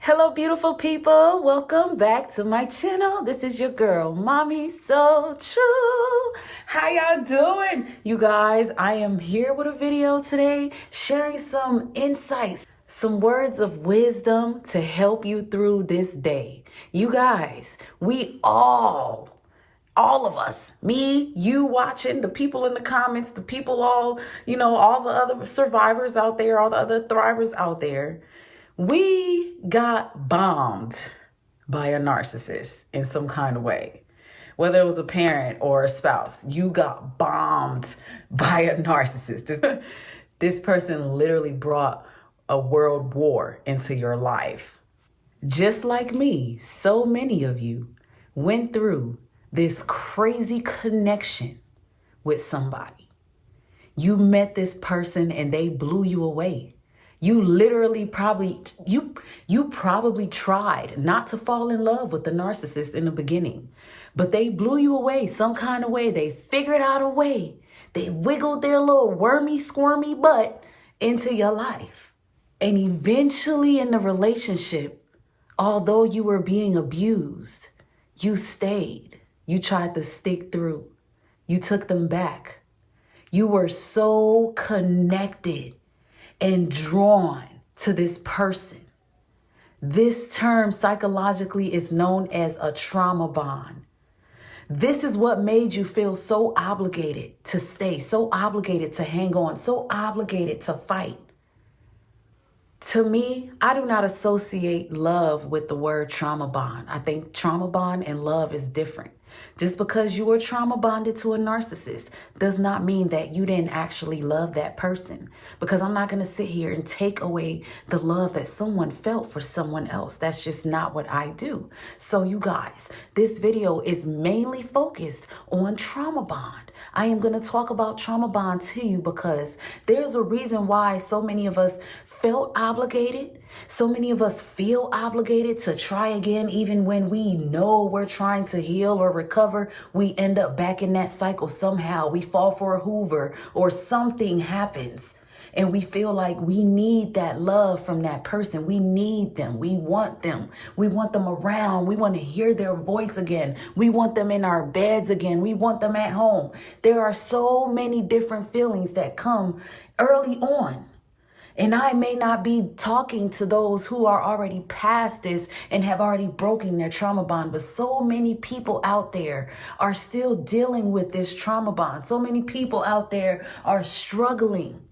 Hello, beautiful people. Welcome back to my channel. This is your girl, Mommy So True. How y'all doing? You guys, I am here with a video today sharing some insights, some words of wisdom to help you through this day. You guys, we all of us, me, you watching, the people in the comments, the people all the other survivors out there, all the other thrivers out there, we got bombed by a narcissist in some kind of way. Whether it was a parent or a spouse, you got bombed by a narcissist. This person literally brought a world war into your life. Just like me, so many of you went through this crazy connection with somebody. You met this person and they blew you away. You literally probably tried not to fall in love with the narcissist in the beginning, but they blew you away some kind of way. They figured out a way. They wiggled their little wormy, squirmy butt into your life. And eventually in the relationship, although you were being abused, you stayed. You tried to stick through. You took them back. You were so connected and drawn to this person. This term psychologically is known as a trauma bond. This is what made you feel so obligated to stay, so obligated to hang on, so obligated to fight. To me, I do not associate love with the word trauma bond. I think trauma bond and love is different. Just because you were trauma bonded to a narcissist does not mean that you didn't actually love that person. Because I'm not going to sit here and take away the love that someone felt for someone else. That's just not what I do. So you guys, this video is mainly focused on trauma bond. I am going to talk about trauma bond to you because there's a reason why so many of us felt obligated. So many of us feel obligated to try again, even when we know we're trying to heal or recover. We end up back in that cycle somehow. We fall for a Hoover or something happens and we feel like we need that love from that person. We need them. We want them. We want them around. We want to hear their voice again. We want them in our beds again. We want them at home. There are so many different feelings that come early on. And I may not be talking to those who are already past this and have already broken their trauma bond, but so many people out there are still dealing with this trauma bond. So many people out there are struggling.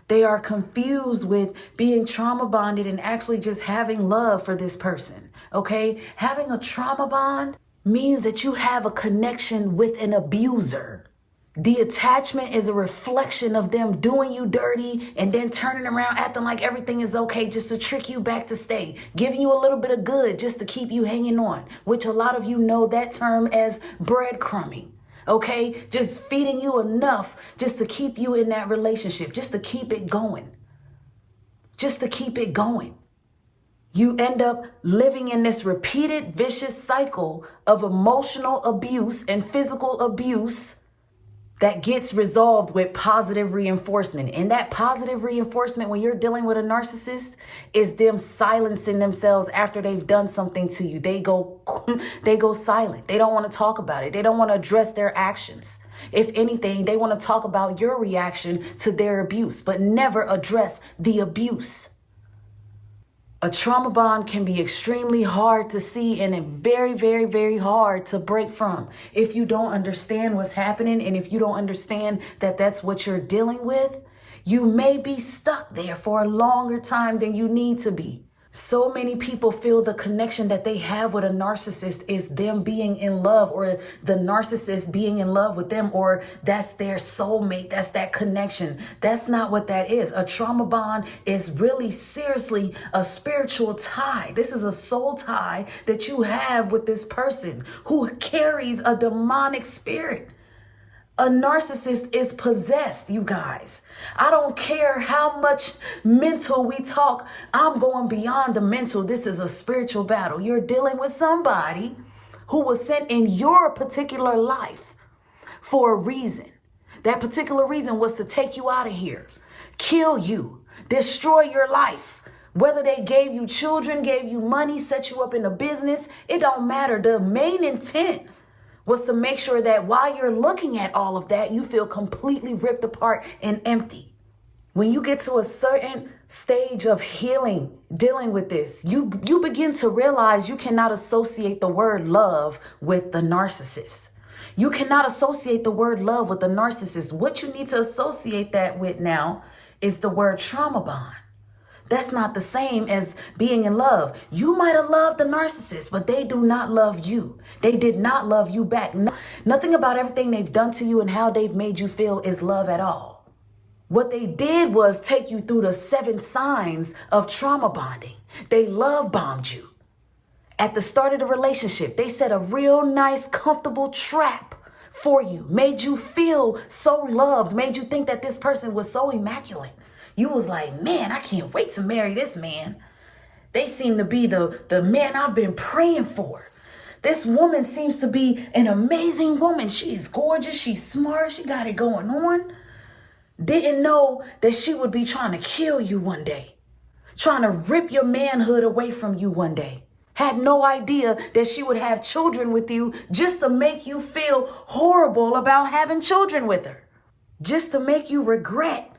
They are confused with being trauma bonded and actually just having love for this person. Okay? Having a trauma bond means that you have a connection with an abuser. The attachment is a reflection of them doing you dirty and then turning around, acting like everything is okay just to trick you back to stay, giving you a little bit of good just to keep you hanging on, which a lot of you know that term as breadcrumbing. Okay, just feeding you enough just to keep you in that relationship, just to keep it going, just to keep it going. You end up living in this repeated vicious cycle of emotional abuse and physical abuse that gets resolved with positive reinforcement. And that positive reinforcement when you're dealing with a narcissist is them silencing themselves after they've done something to you. They go silent. They don't want to talk about it. They don't want to address their actions. If anything, they want to talk about your reaction to their abuse, but never address the abuse. A trauma bond can be extremely hard to see and very, very, very hard to break from. If you don't understand what's happening and if you don't understand that that's what you're dealing with, you may be stuck there for a longer time than you need to be. So many people feel the connection that they have with a narcissist is them being in love or the narcissist being in love with them, or that's their soulmate. That's that connection. That's not what that is. A trauma bond is really seriously a spiritual tie. This is a soul tie that you have with this person who carries a demonic spirit. A narcissist is possessed, you guys. I don't care how much mental we talk. I'm going beyond the mental. This is a spiritual battle. You're dealing with somebody who was sent in your particular life for a reason. That particular reason was to take you out of here, kill you, destroy your life, Whether they gave you children, gave you money, set you up in a business, it don't matter. The main intent was to make sure that while you're looking at all of that, you feel completely ripped apart and empty. When you get to a certain stage of healing, dealing with this, you begin to realize you cannot associate the word love with the narcissist. You cannot associate the word love with the narcissist. What you need to associate that with now is the word trauma bond. That's not the same as being in love. You might have loved the narcissist, but they do not love you. They did not love you back. Nothing about everything they've done to you and how they've made you feel is love at all. What they did was take you through the 7 signs of trauma bonding. They love bombed you. At the start of the relationship, they set a real nice, comfortable trap for you, made you feel so loved, made you think that this person was so immaculate. You was like, man, I can't wait to marry this man. They seem to be the man I've been praying for. This woman seems to be an amazing woman. She's gorgeous. She's smart. She got it going on. Didn't know that she would be trying to kill you one day, trying to rip your manhood away from you one day. Had no idea that she would have children with you just to make you feel horrible about having children with her, just to make you regret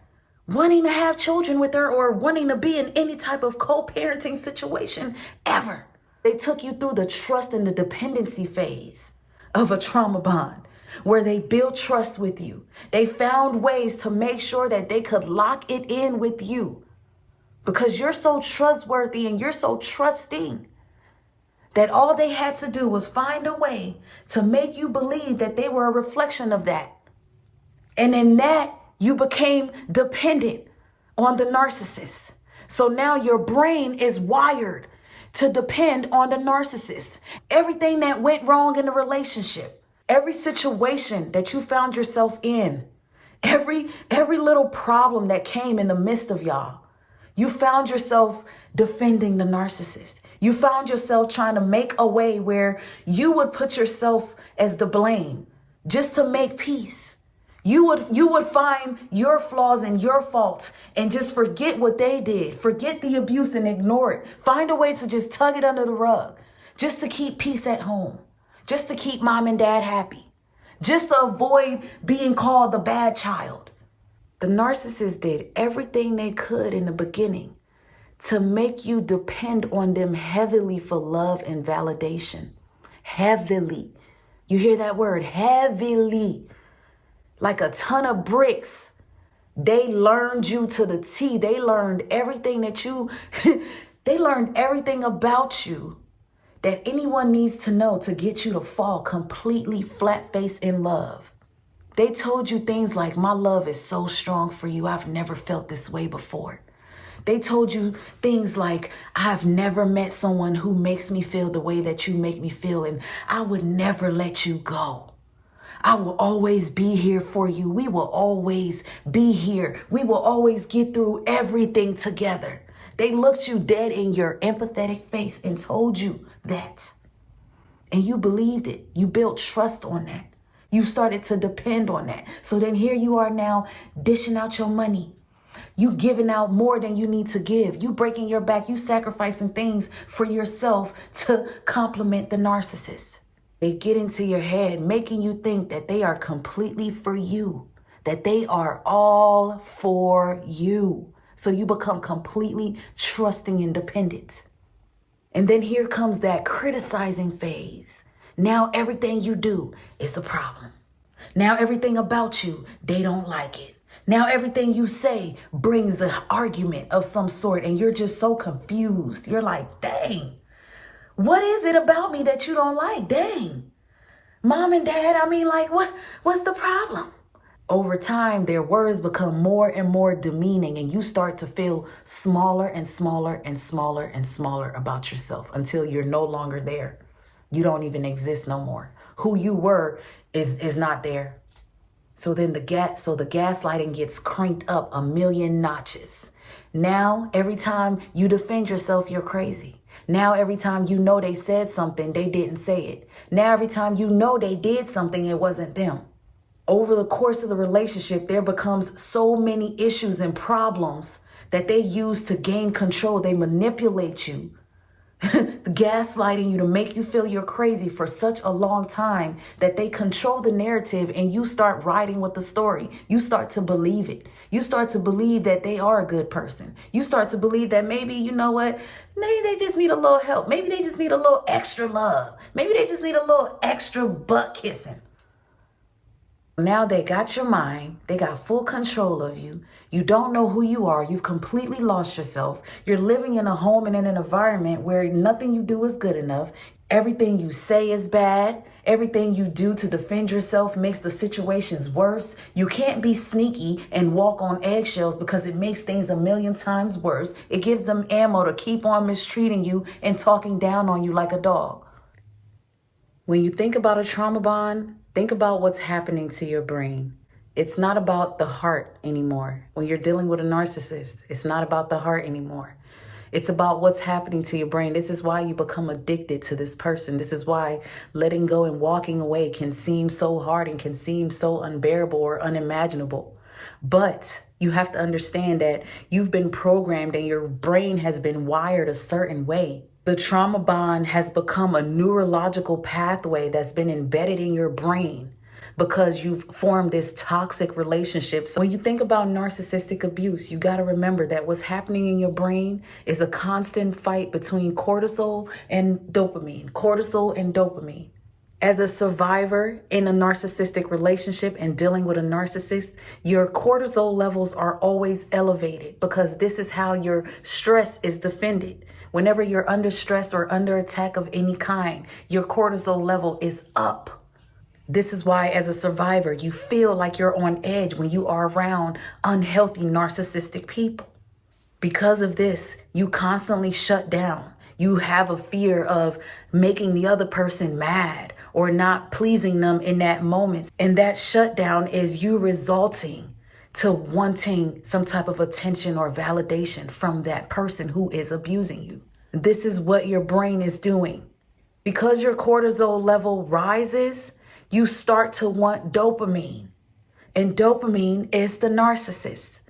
wanting to have children with her or wanting to be in any type of co-parenting situation ever. They took you through the trust and the dependency phase of a trauma bond where they built trust with you. They found ways to make sure that they could lock it in with you because you're so trustworthy and you're so trusting that all they had to do was find a way to make you believe that they were a reflection of that. And in that, you became dependent on the narcissist. So now your brain is wired to depend on the narcissist. Everything that went wrong in the relationship, every situation that you found yourself in, every little problem that came in the midst of y'all, you found yourself defending the narcissist. You found yourself trying to make a way where you would put yourself as the blame just to make peace. You would find your flaws and your faults and just forget what they did. Forget the abuse and ignore it. Find a way to just tug it under the rug, just to keep peace at home, just to keep mom and dad happy, just to avoid being called the bad child. The narcissist did everything they could in the beginning to make you depend on them heavily for love and validation. Heavily. You hear that word? Heavily. Like a ton of bricks. They learned you to the T. They learned everything they learned everything about you that anyone needs to know to get you to fall completely flat-faced in love. They told you things like, my love is so strong for you. I've never felt this way before. They told you things like, I've never met someone who makes me feel the way that you make me feel, and I would never let you go. I will always be here for you. We will always be here. We will always get through everything together. They looked you dead in your empathetic face and told you that. And you believed it. You built trust on that. You started to depend on that. So then here you are now dishing out your money. You giving out more than you need to give. You breaking your back. You sacrificing things for yourself to compliment the narcissist. They get into your head, making you think that they are completely for you, that they are all for you. So you become completely trusting and dependent. And then here comes that criticizing phase. Now everything you do is a problem. Now everything about you, they don't like it. Now everything you say brings an argument of some sort and you're just so confused. You're like, dang. What is it about me that you don't like? Dang. Mom and dad, what's the problem? Over time, their words become more and more demeaning and you start to feel smaller and smaller and smaller and smaller about yourself until you're no longer there. You don't even exist no more. Who you were is not there. So then the gaslighting gets cranked up a million notches. Now, every time you defend yourself, you're crazy. Now, every time you know they said something, they didn't say it. Now, every time you know they did something, it wasn't them. Over the course of the relationship, there becomes so many issues and problems that they use to gain control. They manipulate you, gaslighting you to make you feel you're crazy for such a long time that they control the narrative and you start riding with the story. You start to believe it. You start to believe that they are a good person. You start to believe that maybe, you know what, maybe they just need a little help. Maybe they just need a little extra love. Maybe they just need a little extra butt kissing. Now they got your mind. They got full control of you. You don't know who you are. You've completely lost yourself. You're living in a home and in an environment where nothing you do is good enough. Everything you say is bad. Everything you do to defend yourself makes the situations worse. You can't be sneaky and walk on eggshells because it makes things a million times worse. It gives them ammo to keep on mistreating you and talking down on you like a dog. When you think about a trauma bond, think about what's happening to your brain. It's not about the heart anymore. When you're dealing with a narcissist, it's not about the heart anymore. It's about what's happening to your brain. This is why you become addicted to this person. This is why letting go and walking away can seem so hard and can seem so unbearable or unimaginable. But you have to understand that you've been programmed and your brain has been wired a certain way. The trauma bond has become a neurological pathway that's been embedded in your brain because you've formed this toxic relationship. So when you think about narcissistic abuse, you got to remember that what's happening in your brain is a constant fight between cortisol and dopamine. Cortisol and dopamine. As a survivor in a narcissistic relationship and dealing with a narcissist, your cortisol levels are always elevated because this is how your stress is defended. Whenever you're under stress or under attack of any kind, your cortisol level is up. This is why, as a survivor, you feel like you're on edge when you are around unhealthy narcissistic people. Because of this, you constantly shut down. You have a fear of making the other person mad or not pleasing them in that moment. And that shutdown is you resulting to wanting some type of attention or validation from that person who is abusing you. This is what your brain is doing. Because your cortisol level rises, you start to want dopamine. And dopamine is the narcissist.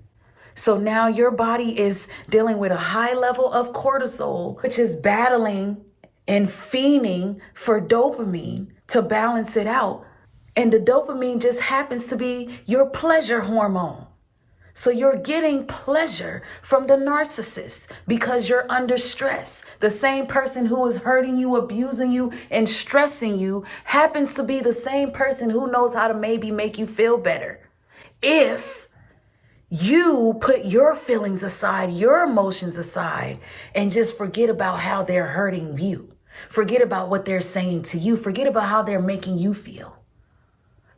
So now your body is dealing with a high level of cortisol, which is battling and fiending for dopamine to balance it out. And the dopamine just happens to be your pleasure hormone. So you're getting pleasure from the narcissist because you're under stress. The same person who is hurting you, abusing you, and stressing you happens to be the same person who knows how to maybe make you feel better. If you put your feelings aside, your emotions aside, and just forget about how they're hurting you. Forget about what they're saying to you. Forget about how they're making you feel.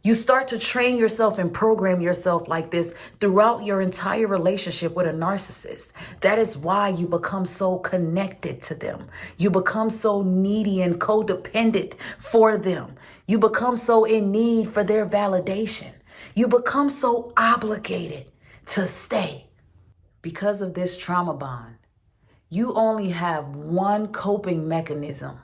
You start to train yourself and program yourself like this throughout your entire relationship with a narcissist. That is why you become so connected to them. You become so needy and codependent for them. You become so in need for their validation. You become so obligated to stay. Because of this trauma bond, you only have one coping mechanism.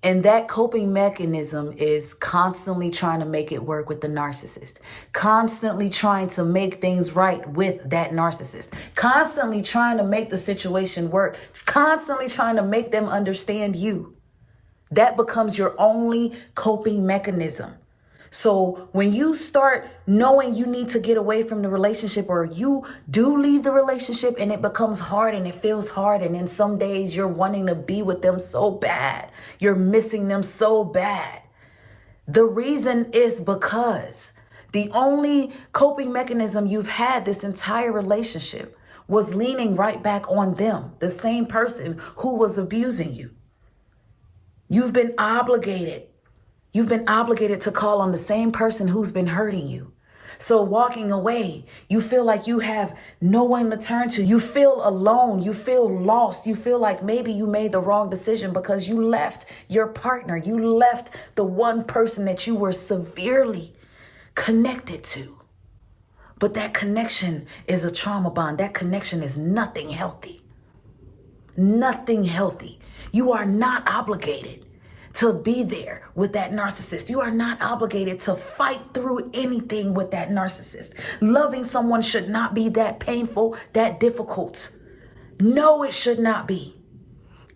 And that coping mechanism is constantly trying to make it work with the narcissist, constantly trying to make things right with that narcissist, constantly trying to make the situation work, constantly trying to make them understand you. That becomes your only coping mechanism. So when you start knowing you need to get away from the relationship, or you do leave the relationship and it becomes hard and it feels hard, and then some days you're wanting to be with them so bad, you're missing them so bad. The reason is because the only coping mechanism you've had this entire relationship was leaning right back on them, the same person who was abusing you. You've been obligated to call on the same person who's been hurting you. So walking away, you feel like you have no one to turn to. You feel alone. You feel lost. You feel like maybe you made the wrong decision because you left your partner. You left the one person that you were severely connected to. But that connection is a trauma bond. That connection is nothing healthy. Nothing healthy. You are not obligated to be there with that narcissist. You are not obligated to fight through anything with that narcissist. Loving someone should not be that painful, that difficult. No, it should not be.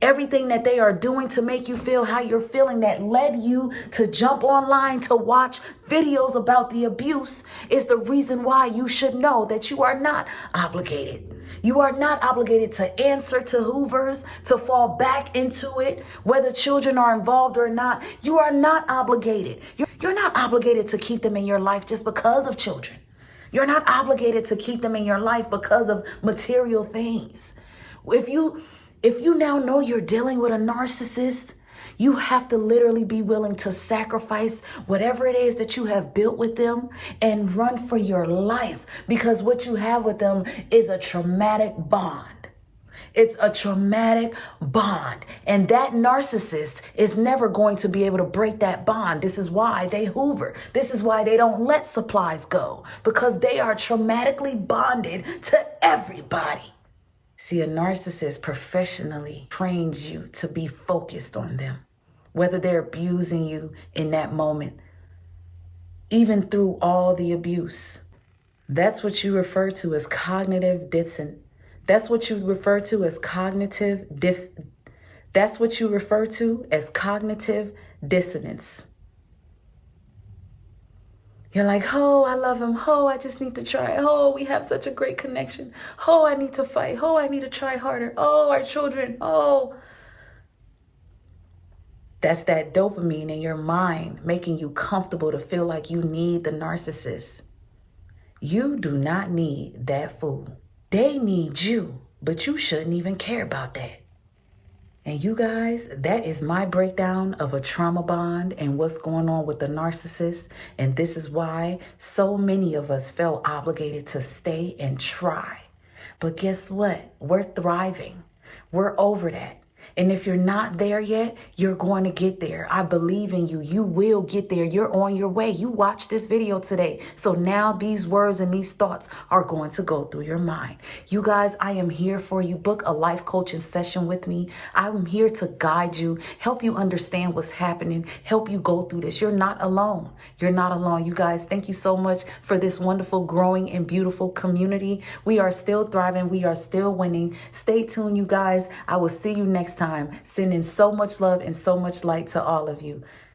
Everything that they are doing to make you feel how you're feeling that led you to jump online to watch videos about the abuse is the reason why you should know that you are not obligated. You are not obligated to answer to Hoovers, to fall back into it, whether children are involved or not. You are not obligated. You're not obligated to keep them in your life just because of children. You're not obligated to keep them in your life because of material things. If you now know you're dealing with a narcissist, you have to literally be willing to sacrifice whatever it is that you have built with them and run for your life, because what you have with them is a traumatic bond. It's a traumatic bond. And that narcissist is never going to be able to break that bond. This is why they hoover. This is why they don't let supplies go, because they are traumatically bonded to everybody. See, a narcissist professionally trains you to be focused on them, whether they're abusing you in that moment, even through all the abuse. That's what you refer to as cognitive dissonance. That's what you refer to as cognitive dissonance. You're like, oh, I love him. Oh, I just need to try. Oh, we have such a great connection. Oh, I need to fight. Oh, I need to try harder. Oh, our children. Oh. That's that dopamine in your mind making you comfortable to feel like you need the narcissist. You do not need that fool. They need you, but you shouldn't even care about that. And you guys, that is my breakdown of a trauma bond and what's going on with the narcissist. And this is why so many of us felt obligated to stay and try. But guess what? We're thriving. We're over that. And if you're not there yet, you're going to get there. I believe in you. You will get there. You're on your way. You watched this video today. So now these words and these thoughts are going to go through your mind. You guys, I am here for you. Book a life coaching session with me. I'm here to guide you, help you understand what's happening, help you go through this. You're not alone. You're not alone. You guys, thank you so much for this wonderful, growing, and beautiful community. We are still thriving. We are still winning. Stay tuned, you guys. I will see you next time. Sending so much love and so much light to all of you.